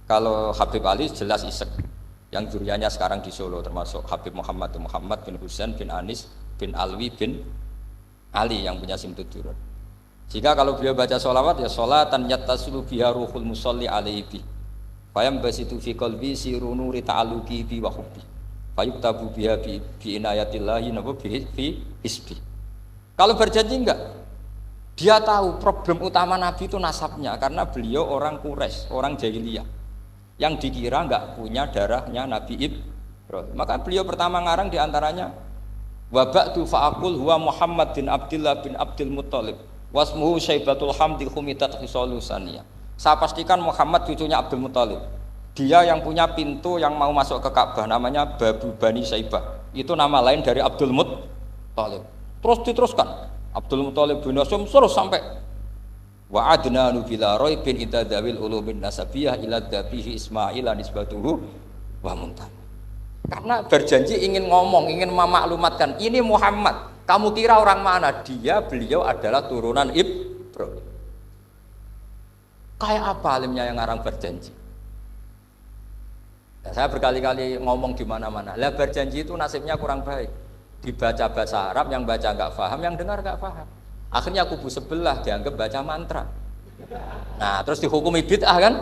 Kalau Habib Ali jelas isek. Yang duriannya sekarang di Solo termasuk Habib Muhammad bin Husain bin Anis bin Alwi bin Ali yang punya Simtud Duror. Jika kalau beliau baca sholawat ya sholatan yattasilu biha ruhul musolli alaihi fayam basitu fi qalbi siru nuri ta'aluki bi wa hubbi fayuktabu biha bi inayatillahi nabu fi isbi. Kalau berjanji enggak, dia tahu problem utama Nabi itu nasabnya karena beliau orang Quraisy, orang jahiliyah yang dikira enggak punya darahnya Nabi Ibrahim. Maka beliau pertama ngarang diantaranya wa ba'du fa'aqul huwa Muhammad bin Abdullah bin Abdul Muttalib wasmuhu Syaibatul Hamdi Humidat Khisalusaniyah. Saya pastikan Muhammad cucunya Abdul Muttalib. Dia yang punya pintu yang mau masuk ke Ka'bah namanya Babu Bani Syaibah. Itu nama lain dari Abdul Muttalib. Terus diteruskan Abdul Muttalib bin Hasyim terus sampai wa adnanu bila raibin idadawil ulumin nasabiyah ila dabihi Ismail nisbatuhu wa muntan. Karena berjanji ingin ngomong, ingin memaklumatkan ini Muhammad. Kamu kira orang mana? Beliau adalah turunan Ibrahim. Kayak apa alimnya yang ngarang berjanji? Ya, saya berkali-kali ngomong di mana-mana. Lah berjanji itu nasibnya kurang baik. Dibaca bahasa Arab, yang baca nggak paham, yang dengar nggak paham. Akhirnya kubu sebelah dianggap baca mantra. Nah, terus dihukumi bid'ah kan?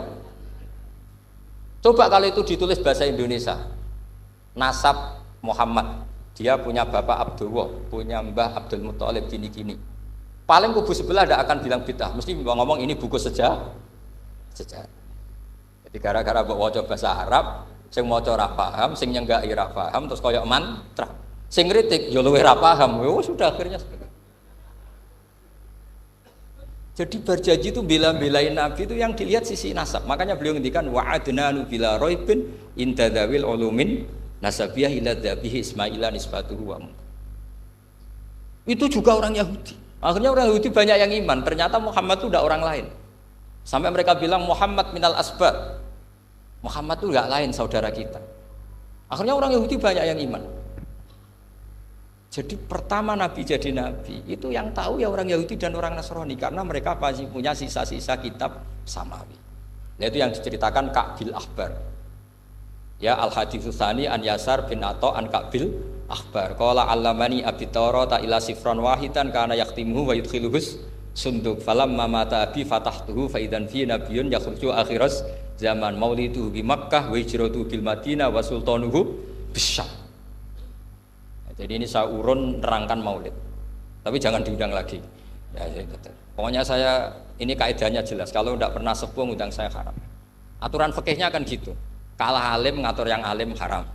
Coba kalau itu ditulis bahasa Indonesia. Nasab Muhammad, dia punya bapak Abdullah, punya mbah Abdul Muttalib gini-gini. Paling kubu sebelah tidak akan bilang bid'ah, mesti ngomong ini buku sejarah. Jadi gara-gara bawa wajah bahasa Arab, sing maca ora paham, sing nyenggaki ora paham, terus koyok mantra. Sing kritik yo luwih ora paham. Sudah akhirnya. Jadi berjanji itu bela-belain Nabi itu yang dilihat sisi nasab. Makanya beliau ngendikan wa adnanu bila raibin intadawil ulumin nasabiyah ila dhabihi Ismaila nisbatuhu wa. Itu juga orang Yahudi. Akhirnya orang Yahudi banyak yang iman. Ternyata Muhammad itu tidak orang lain. Sampai mereka bilang Muhammad minal asbab. Muhammad itu enggak lain saudara kita. Akhirnya orang Yahudi banyak yang iman. Jadi pertama Nabi jadi Nabi itu yang tahu ya orang Yahudi dan orang Nasrani karena mereka pasti punya sisa-sisa kitab samawi. Nah, itu yang diceritakan Ka'bil Ahbar. Ya al-haditsus tsani an Yasar bin Atha an Ka'bil Ahbar. Qala 'allamani abi Tawrata ila sifran wahidan kana yaqtimuhu wa yudkhiluhus sunduk falamma mata abi fatahtuhu fa idan fi nabiyyun yakhruju akhiras zaman mauliduhu bi Makkah wa hijratuhu bil Madinah wa sultanuhu bisyam. Jadi ini saya urun nerangkan maulid, tapi jangan diundang lagi. Ya, pokoknya saya ini kaidahnya jelas. Kalau tidak pernah sepuh undang saya haram. Aturan fikihnya kan gitu. Kalah alim ngatur yang alim haram.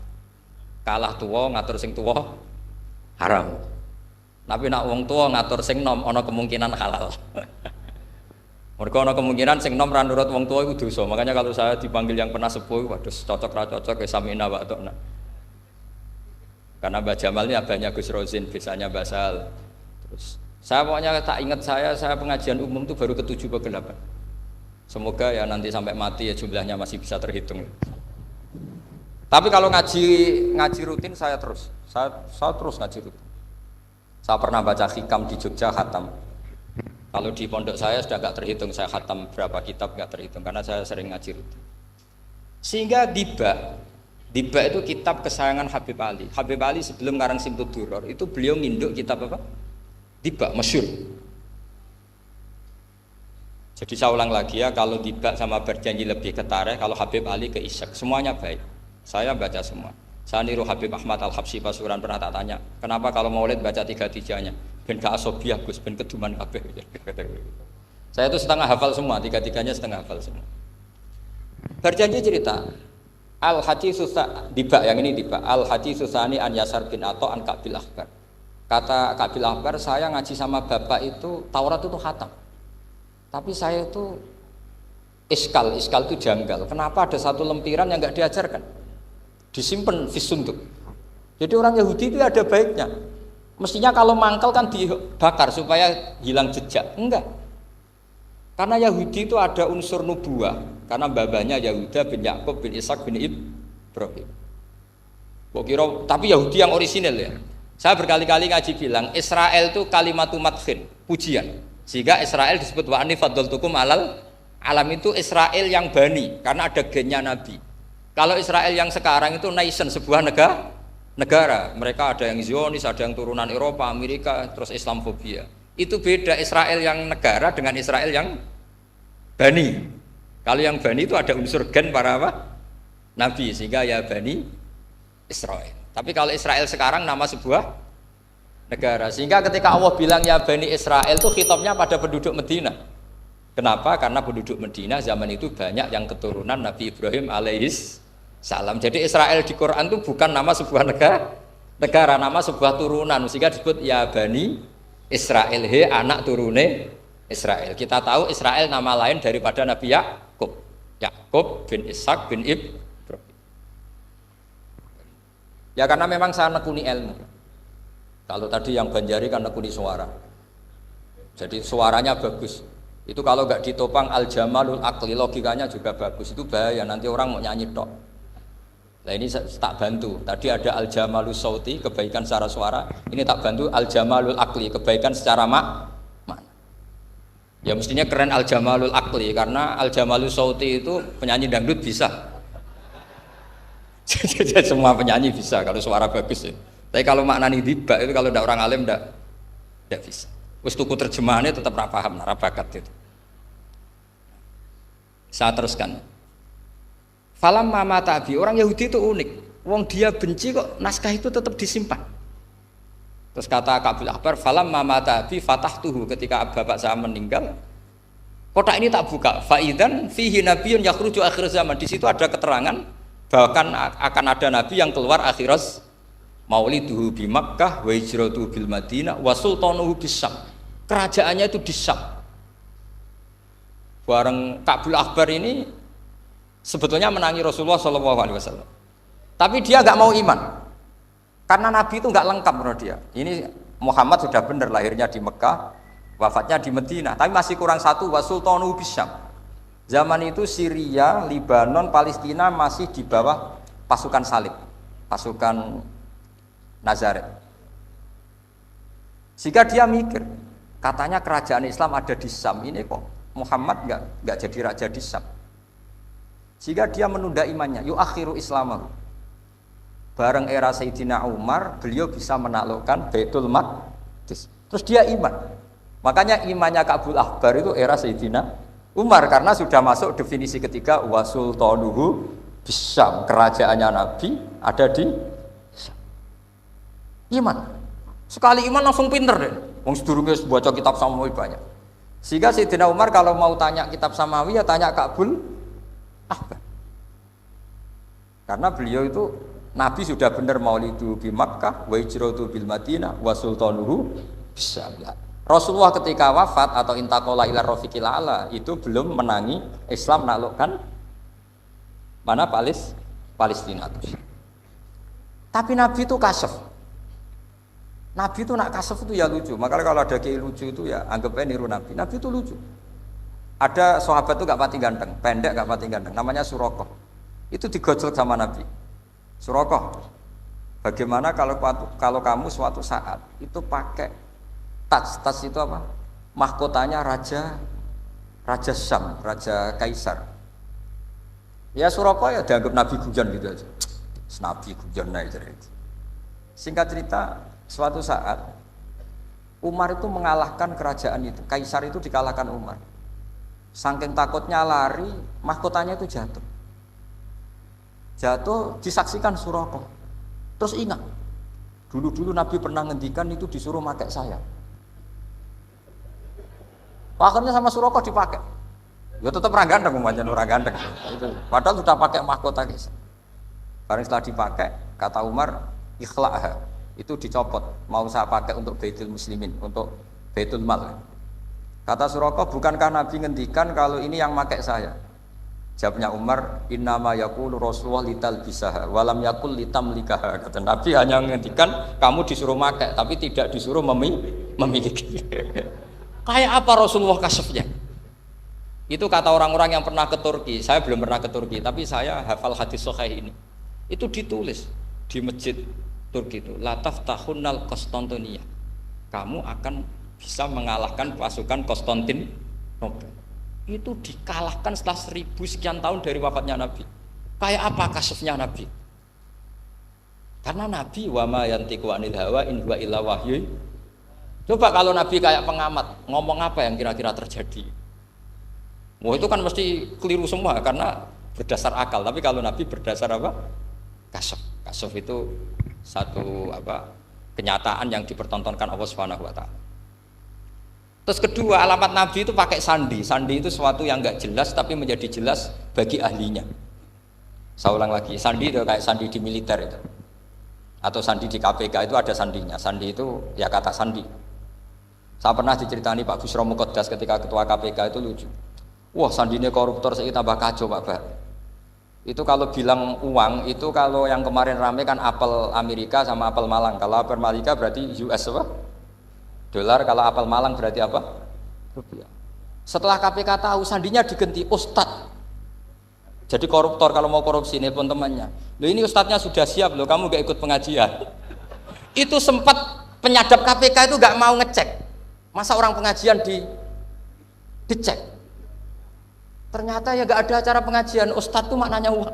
Kalah tua ngatur sing tua haram. Tapi nak wong tua ngatur sing nom, ono kemungkinan halal. Mereka ono kemungkinan sing nom ra nurut wong tua itu dosa. Makanya kalau saya dipanggil yang pernah sepuh, waduh cocok ra cocok ya samina wa atona. Karena Mbah Jamal ini abahnya Gus Rozin, bisanya Mbah Sal. Terus saya pokoknya tak ingat saya pengajian umum itu baru ke-7 ke 8. Semoga ya nanti sampai mati ya jumlahnya masih bisa terhitung. Tapi kalau ngaji rutin saya terus ngaji rutin. Saya pernah baca hikam di Jogja khatam. Kalau di pondok saya sudah nggak terhitung saya khatam berapa kitab nggak terhitung karena saya sering ngaji rutin. Sehingga Diba itu kitab kesayangan Habib Ali. Habib Ali sebelum ngarang Simtud Duror itu beliau nginduk kitab apa? Diba, masyhur. Jadi saya ulang lagi ya, kalau Diba sama berjanji lebih ke tarikh, kalau Habib Ali ke Isyak, semuanya baik. Saya baca semua. Saya niru Habib Ahmad Al-Habsyi Pasuruan pernah tak tanya, kenapa kalau maulid baca 3-3-nya? Ben gak asobiah Gus, ben keduman kabeh. Saya itu setengah hafal semua, 3-3-nya setengah hafal semua. Berjanji cerita, Al-Hadis Susah Diba, yang ini Diba, Al-Hadis Susani an Yasar bin Atha an Kabil Akbar. Kata Kabil Akbar, saya ngaji sama bapak itu Taurat itu khatam. Tapi saya itu iskal itu janggal. Kenapa ada satu lempiran yang enggak diajarkan? Disimpan fisunduk. Jadi orang Yahudi itu ada baiknya. Mestinya kalau mangkal kan dibakar supaya hilang jejak. Enggak. Karena Yahudi itu ada unsur nubuah. Karena babanya Yahuda bin Yakub bin Ishak bin Ibrahim. Tapi Yahudi yang orisinal ya. Saya berkali-kali ngaji bilang Israel itu kalimatu madhin, pujian. Sehingga Israel disebut wa anni faddaltukum alal alam, itu Israel yang bani karena ada gennya Nabi. Kalau Israel yang sekarang itu nation, sebuah negara. Mereka ada yang Zionis, ada yang turunan Eropa, Amerika, terus Islamfobia. Itu beda Israel yang negara dengan Israel yang bani. Kalau yang bani itu ada unsur gen para apa? Nabi, sehingga ya bani Israel. Tapi kalau Israel sekarang nama sebuah negara, sehingga ketika Allah bilang ya Bani Israel itu khitabnya pada penduduk Medina. Kenapa? Karena penduduk Medina zaman itu banyak yang keturunan Nabi Ibrahim alaihis salam. Jadi Israel di Quran itu bukan nama sebuah negara, nama sebuah turunan, sehingga disebut ya Bani Israel, he anak turune Israel. Kita tahu Israel nama lain daripada Nabi Yakub bin Ishak bin Ibrahim. Ya karena memang saya nekuni ilmu. Kalau tadi yang Banjari kan nekuni suara. Jadi suaranya bagus. Itu kalau nggak ditopang al-jamalul akli, logikanya juga bagus. Itu bahaya, nanti orang mau nyanyi tok. Nah ini tak bantu. Tadi ada al-jamalul sauti, kebaikan secara suara. Ini tak bantu al-jamalul akli, kebaikan secara makna. Ya mestinya keren al-jamalul akli, karena al-jamalul sauti itu penyanyi dangdut bisa. Jadi semua penyanyi bisa kalau suara bagus ya. Tapi kalau maknani tiba itu kalau tidak orang alim tidak bisa. Wis tuku terjemahannya tetap ra paham, ra bakat itu. Saya teruskan. Falam mama tabi, orang Yahudi itu unik. Wong dia benci kok naskah itu tetap disimpan. Terus kata Kabil Akbar, falam mama tabi fatahtuhu, ketika bapak saya meninggal, kotak ini tak buka. Faidan fihi nabiyyun yakhruju akhir zaman. Di situ ada keterangan bahkan akan ada nabi yang keluar akhirat, mauliduhu bi Makkah wa hijratuhu bil Madinah wa sultanuhu bis Syam. Kerajaannya itu di Syam. Bareng Kabil Akbar ini sebetulnya menangi Rasulullah SAW. Tapi dia nggak mau iman. Karena nabi itu nggak lengkap menurut dia. Ini Muhammad sudah benar lahirnya di Mekah, wafatnya di Madinah, tapi masih kurang satu, wa sultanuhu bis Syam. Zaman itu Syria, Libanon, Palestina masih di bawah pasukan salib, pasukan Nazaret. Sehingga dia mikir, katanya kerajaan Islam ada di Syam, ini kok Muhammad nggak jadi raja di Syam. Sehingga dia menunda imannya, yuakhiru islamahu. Bareng era Sayyidina Umar, beliau bisa menaklukkan Baitul Maqdis. Terus dia iman. Makanya imannya Kabil Akbar itu era Sayyidina Umar, karena sudah masuk definisi ketiga wa sultanuhu bisyam, kerajaannya Nabi ada di Syam. Iman. Sekali iman langsung pinter deh. Wong sedurunge baca kitab Samawi banyak. Sehingga Sayyidina Umar kalau mau tanya kitab Samawi ya tanya Kabil Akbar. Karena beliau itu Nabi sudah benar maulidu bi Makkah wa hijratu bil Madinah wa sultanuhu bisyam. Rasulullah ketika wafat atau intaqala ila rafiqil a'la itu belum menangi Islam menaklukkan mana Palestina. Tapi Nabi itu kasef. Nabi itu nak kasef itu ya lucu. Makanya kalau ada kiai lucu itu ya anggapnya niru Nabi. Nabi itu lucu. Ada sahabat itu gak pati ganteng, pendek gak pati ganteng, namanya Surakoh. Itu digojol sama Nabi. Surakoh, bagaimana kalau kamu suatu saat itu pakai tas itu apa? Mahkotanya raja Syam, raja Kaisar. Ya Surabaya dianggap Nabi Gujan gitu aja. Nabi Gujan aja. Singkat cerita, suatu saat Umar itu mengalahkan kerajaan itu. Kaisar itu dikalahkan Umar. Saking takutnya lari, mahkotanya itu jatuh. Jatuh disaksikan Surabaya. Terus ingat, dulu Nabi pernah ngendikan itu disuruh pakai saya. Akhirnya sama Suraqah dipakai. Ya tetap orang ganteng, orang ganteng. Itu. Padahal sudah pakai mahkota kisah. Karena setelah dipakai, kata Umar, ikhla'ha. Itu dicopot. Mau saya pakai untuk Baitul Muslimin, untuk Baitul Mal. Kata Suraqah, bukankah Nabi ngendikan kalau ini yang pakai saya? Jawabnya Umar, innama yaqulu Rasulullah lital bisaha, walam yaqul litamlikaha. Kata Nabi hanya ngendikan kamu disuruh pakai, tapi tidak disuruh memiliki. Kayak apa Rasulullah kasefnya? Itu kata orang-orang yang pernah ke Turki. Saya belum pernah ke Turki, tapi saya hafal hadis sahih ini. Itu ditulis di masjid Turki itu, la taftahunnal Konstantinia. Kamu akan bisa mengalahkan pasukan Konstantinopel. Itu dikalahkan setelah 1000 sekian tahun dari wafatnya Nabi. Kayak apa kasefnya Nabi? Karena Nabi wa ma yantiqu anil hawa in huwa illa wahyu. Coba kalau Nabi kayak pengamat, ngomong apa yang kira-kira terjadi? Wah itu kan mesti keliru semua karena berdasar akal. Tapi kalau Nabi berdasar apa? Kasaf. Kasaf itu satu kenyataan yang dipertontonkan Allah Subhanahu wa taala. Terus kedua, alamat Nabi itu pakai sandi. Sandi itu sesuatu yang enggak jelas tapi menjadi jelas bagi ahlinya. Saya ulang lagi, sandi itu kayak sandi di militer itu. Atau sandi di KPK itu ada sandinya. Sandi itu ya kata sandi. Saya pernah diceritani Pak Busro Muqaddas ketika ketua KPK itu lucu. Wah sandinya koruptor saya tambah kacau Pak Bah. Itu kalau bilang uang itu kalau yang kemarin rame kan apel Amerika sama apel Malang. Kalau apel Amerika berarti US apa? Dolar. Kalau apel Malang berarti apa? Rupiah. Setelah KPK tahu sandinya diganti Ustadz. Jadi koruptor kalau mau korupsi ini pun temannya. Loh ini Ustadznya sudah siap loh, kamu gak ikut pengajian. Itu sempat penyadap KPK itu gak mau ngecek. Masa orang pengajian dicek? Ternyata ya gak ada acara pengajian, Ustadz itu maknanya uang.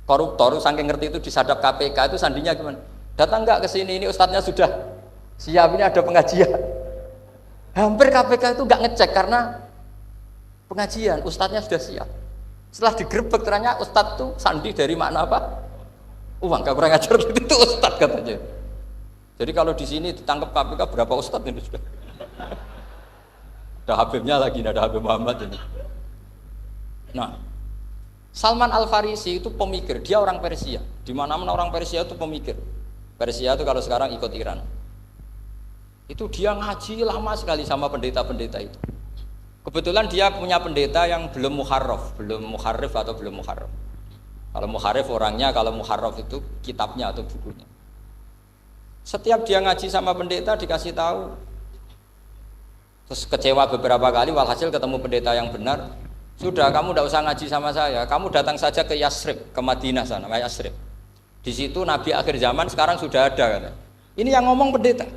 Koruptor saking ngerti itu disadap KPK itu sandinya gimana? Datang nggak ke sini, ini Ustadznya sudah siap, ini ada pengajian. Hampir KPK itu nggak ngecek karena pengajian, Ustadznya sudah siap. Setelah digerebek ternyata Ustadz itu sandi dari makna apa? Uang, gak kurang ajar gitu, itu Ustadz katanya. Jadi kalau di sini ditangkap KPK berapa Ustadz ini sudah? Ada Habibnya lagi, ada Habib Muhammad ini. Nah, Salman Al-Farisi itu pemikir, dia orang Persia. Di mana-mana orang Persia itu pemikir. Persia itu kalau sekarang ikut Iran. Itu dia ngaji lama sekali sama pendeta-pendeta itu. Kebetulan dia punya pendeta yang belum muharraf, belum muharrif atau belum muharraf. Kalau muharrif orangnya, kalau muharraf itu kitabnya atau bukunya. Setiap dia ngaji sama pendeta dikasih tahu, terus kecewa beberapa kali, walhasil ketemu pendeta yang benar. Sudah, kamu tidak usah ngaji sama saya, kamu datang saja ke Yasrib, ke Madinah sana, Yasrib. Di situ Nabi akhir zaman sekarang sudah ada. Kata. Ini yang ngomong pendeta.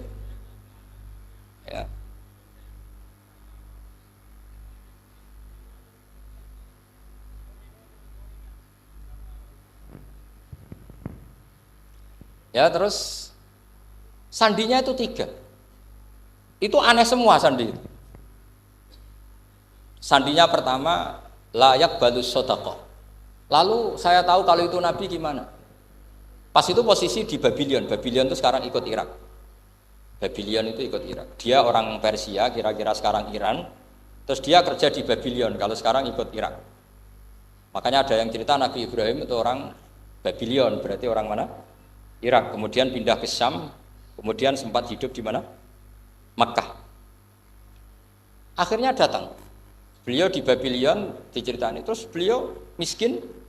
Ya. Ya terus sandinya itu 3. Itu aneh semua sandi. Sandinya pertama layak balus sodaqah. Lalu saya tahu kalau itu Nabi gimana. Pas itu posisi di Babylon. Babylon itu sekarang ikut Irak. Babylon itu ikut Irak. Dia orang Persia, kira-kira sekarang Iran. Terus dia kerja di Babylon. Kalau sekarang ikut Irak. Makanya ada yang cerita Nabi Ibrahim itu orang Babylon. Berarti orang mana? Irak. Kemudian pindah ke Syam. Kemudian sempat hidup di mana? Makkah. Akhirnya datang. Beliau di Babylon diceritani. Terus beliau miskin.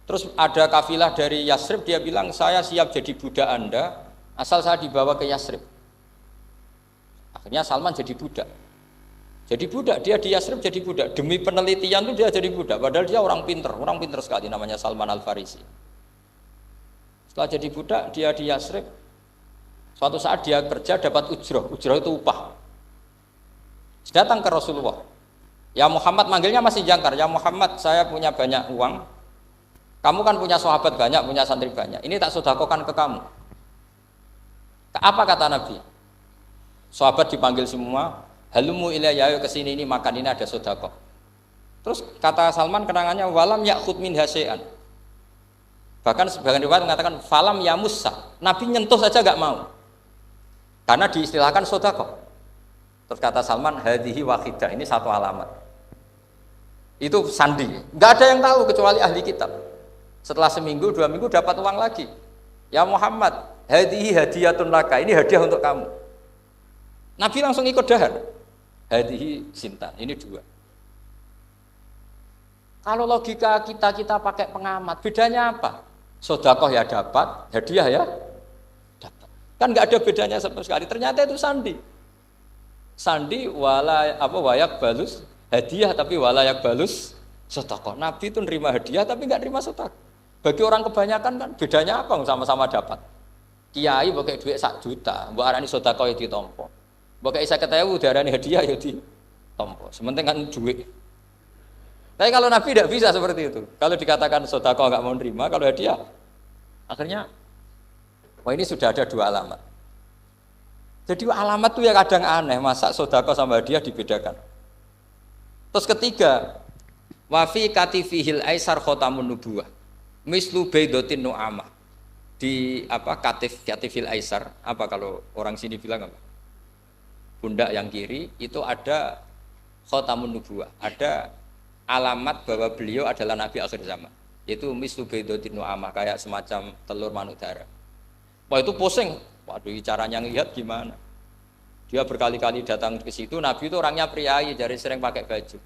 Terus ada kafilah dari Yasrib, dia bilang saya siap jadi budak Anda asal saya dibawa ke Yasrib. Akhirnya Salman jadi budak. Jadi budak, dia di Yasrib jadi budak. Demi penelitian itu dia jadi budak. Padahal dia orang pinter sekali namanya Salman Al-Farisi. Setelah jadi budak, dia di Yasrib. Suatu saat dia kerja dapat ujroh itu upah. Datang ke Rasulullah. Ya Muhammad, manggilnya masih jangkar. Ya Muhammad, saya punya banyak uang. Kamu kan punya sahabat banyak, punya santri banyak. Ini tak sedekahkan ke kamu. Apa kata Nabi? Sahabat dipanggil semua. Halumu ilayya, ke sini ini makan, ini ada sedekah. Terus kata Salman kenangannya walam ya'khud min hasya'an. Bahkan sebagian riwayat mengatakan falam ya Musa, Nabi nyentuh saja nggak mau, karena diistilahkan sodako. Terus kata Salman, hadhihi wahidah, ini satu alamat. Itu sandi, nggak ada yang tahu kecuali ahli kitab. Setelah seminggu, 2 minggu dapat uang lagi. Ya Muhammad, hadhihi hadiyatun laka, ini hadiah untuk kamu. Nabi langsung ikut dahar. Hadhihi sintan, ini 2. Kalau logika kita pakai pengamat, bedanya apa? Sodakoh ya dapat, hadiah ya dapat. Kan nggak ada bedanya sama sekali. Ternyata itu sandi. Sandi wayak balus hadiah tapi walayak balus sodakoh. Nabi itu nerima hadiah tapi nggak nerima sodakoh. Bagi orang kebanyakan kan bedanya apa? Sama-sama dapat. Kiai pakai duit 1 juta, mbok arani sodakoh ya ditompo. Mbok kayak 50.000 diarani hadiah ya ditompo. Sementing kan duit. Tapi kalau Nabi tidak bisa seperti itu. Kalau dikatakan sodakoh nggak mau nerima, kalau hadiah, akhirnya, wah ini sudah ada 2 alamat. Jadi alamat itu ya kadang aneh, masa sodakoh sama hadiah dibedakan. Terus ketiga, wafi katifihil aisar khotamun nubuwah, mislu baidotin nu'amah. Di katifil aisar, apa kalau orang sini bilang apa? Pundak yang kiri itu ada khotamun nubuwah, ada alamat bahwa beliau adalah Nabi akhir zaman, yaitu mislu baidotin nu'amah, kayak semacam telur manudara. Wah itu pusing, waduh caranya ngelihat gimana? Dia berkali-kali datang ke situ, Nabi itu orangnya priayi, jadi sering pakai baju.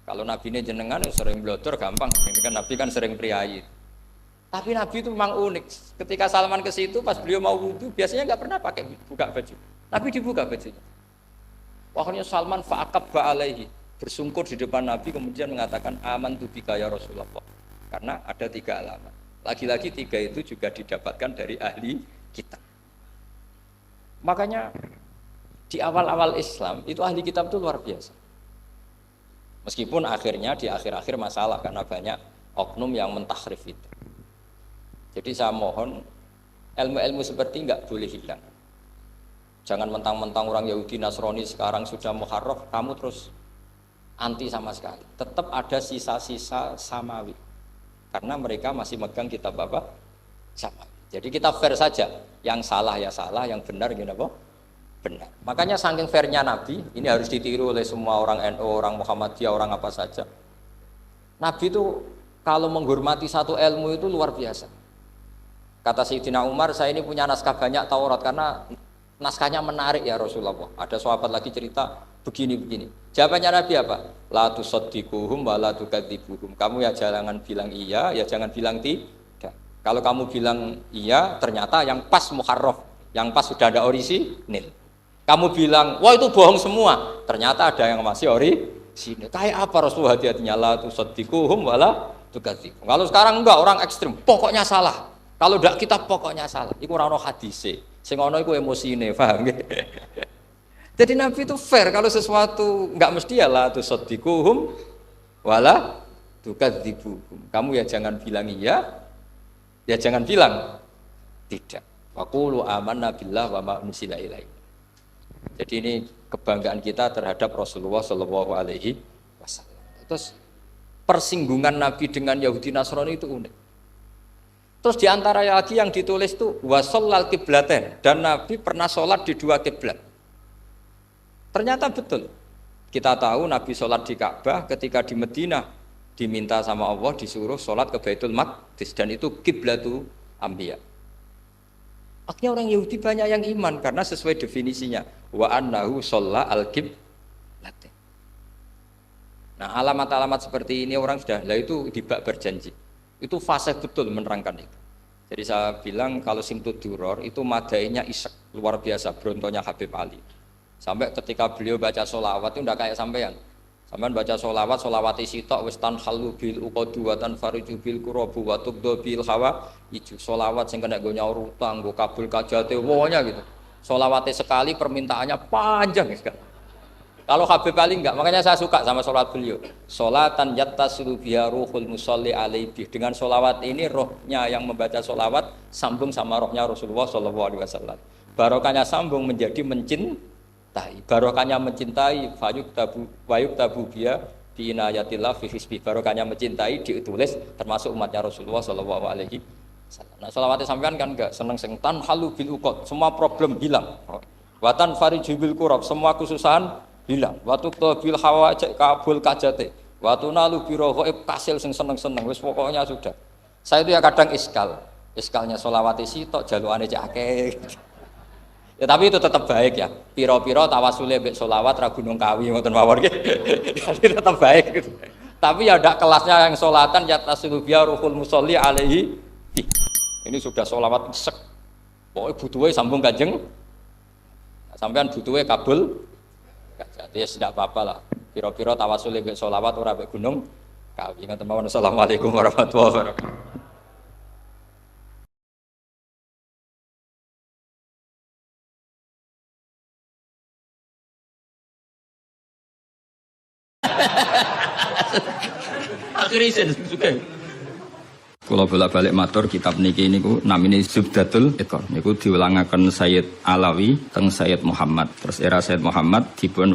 Kalau Nabi ini jenengan sering blodor gampang, ini kan Nabi kan sering priayi. Tapi Nabi itu memang unik. Ketika Salman ke situ, pas beliau mau wudu, biasanya nggak pernah pakai buka baju. Nabi dibuka bajunya. Akhirnya Salman fa'aqab ba'alaihi, bersungkur di depan Nabi, kemudian mengatakan aman tu bika ya Rasulullah, karena ada 3 alamat. Lagi-lagi 3 itu juga didapatkan dari ahli kitab. Makanya di awal-awal Islam itu ahli kitab itu luar biasa. Meskipun akhirnya di akhir-akhir masalah karena banyak oknum yang mentahrif itu. Jadi saya mohon ilmu-ilmu seperti nggak boleh hilang. Jangan mentang-mentang orang Yahudi Nasrani sekarang sudah muharraf, kamu terus anti sama sekali. Tetap ada sisa-sisa samawi. Karena mereka masih megang kitab apa? Samawi. Jadi kita fair saja. Yang salah ya salah, yang benar gimana apa? Benar. Makanya saking fairnya Nabi, ini harus ditiru oleh semua orang NU, orang Muhammadiyah, orang apa saja. Nabi itu kalau menghormati satu ilmu itu luar biasa. Kata Sayyidina Umar, saya ini punya naskah banyak Taurat karena naskahnya menarik ya Rasulullah. Ada sahabat lagi cerita begini. Jawabannya Nabi apa? La tusaddiquhum wa la tukadzibuhum. Kamu ya jangan bilang iya, ya jangan bilang tidak. Kalau kamu bilang iya, ternyata yang pas muharraf, yang pas sudah ada orisinil. Kamu bilang, wah itu bohong semua, ternyata ada yang masih orisinil. Kayak apa Rasulullah hati-hatinya? La tusaddiquhum wa la tukadzibuhum. Kalau sekarang enggak, orang ekstrim, pokoknya salah. Kalau tidak kita pokoknya salah. Iku ora ono hadise. Sing ono iku emosine, paham nggih? Jadi Nabi itu fair, kalau sesuatu enggak mesti ya la tusaddiquhum wala tukadzibuhum. Kamu ya jangan bilang iya, ya jangan bilang tidak. Wa qulu amanna billah wa ma unzila ilaihi. Jadi ini kebanggaan kita terhadap Rasulullah sallallahu alaihi wasallam. Terus persinggungan Nabi dengan Yahudi Nasrani itu unik. Terus diantara lagi yang ditulis itu wasallal kiblaten, dan Nabi pernah sholat di 2 kiblat. Ternyata betul. Kita tahu Nabi sholat di Ka'bah, ketika di Madinah diminta sama Allah disuruh sholat ke Baitul Maqdis, dan itu kiblatu Anbiya. Akhirnya orang Yahudi banyak yang iman karena sesuai definisinya wa annahu sholla al-kiblaten. Nah alamat-alamat seperti ini orang sudah, lah itu dibak berjanji. Itu fase betul menerangkan itu. Jadi saya bilang kalau simtud duror itu madainya isek luar biasa, brontonya Habib Ali. Sampai ketika beliau baca sholawat itu tidak kayak sampean. Sampean baca sholawat, sholawat isitok wis tanhalu bil uqadu wa tanfariju bil qurabu wa tubdu bil hawa ijo. Sholawat sing kena go nyaur utang, go kabul kajate wonya gitu. Sholawatnya sekali permintaannya panjang sekali. Kalau Habib Ali enggak, makanya saya suka sama sholat beliau. Sholatan yattasilu biha ruhul musalli alaihi. Dengan sholawat ini rohnya yang membaca sholawat sambung sama rohnya Rasulullah SAW. Barokahnya sambung menjadi mencintai. Barokahnya mencintai fayuk tabu biha Binayatillah fi hisbi barokahnya mencintai ditulis termasuk umatnya Rasulullah sallallahu alaihi wasallam. Nah, selawat sampean kan enggak seneng sing tan halu bil uqad, semua problem hilang. Watan fariju bil kurab, semua kesusahan hilang. Watu bil hawajat kabul kajate. Watu nalu biro ghaib kasil sing seneng-seneng wis pokoknya sudah. Saya itu ya kadang iskalnya selawat sitok jalukane cek akeh. Ya tapi itu tetap baik ya. Piro-piro tawasule mbek selawat ra Gunung Kawi ngoten mawon nggih. Jadi tetap baik gitu. Tapi ya ada kelasnya yang solatan ya tasilu biya ruhul musolli alaihi. Ini sudah selawat sek. Pokoke butuhe sambung Kanjeng. Sampean butuhe kabul. Jadi ya tidak apa-apa lah. Piro-piro tawasule mbek selawat ora mbek Gunung Kawi ngoten mawon. Assalamualaikum warahmatullahi wabarakatuh. Akhirnya saya suka. Kalau bolak-balik matur kitab niki niku namine Zubdatul Iqor. Niku diulangaken Sayyid Alawi teng Sayyid Muhammad. Terus era Sayyid Muhammad dipun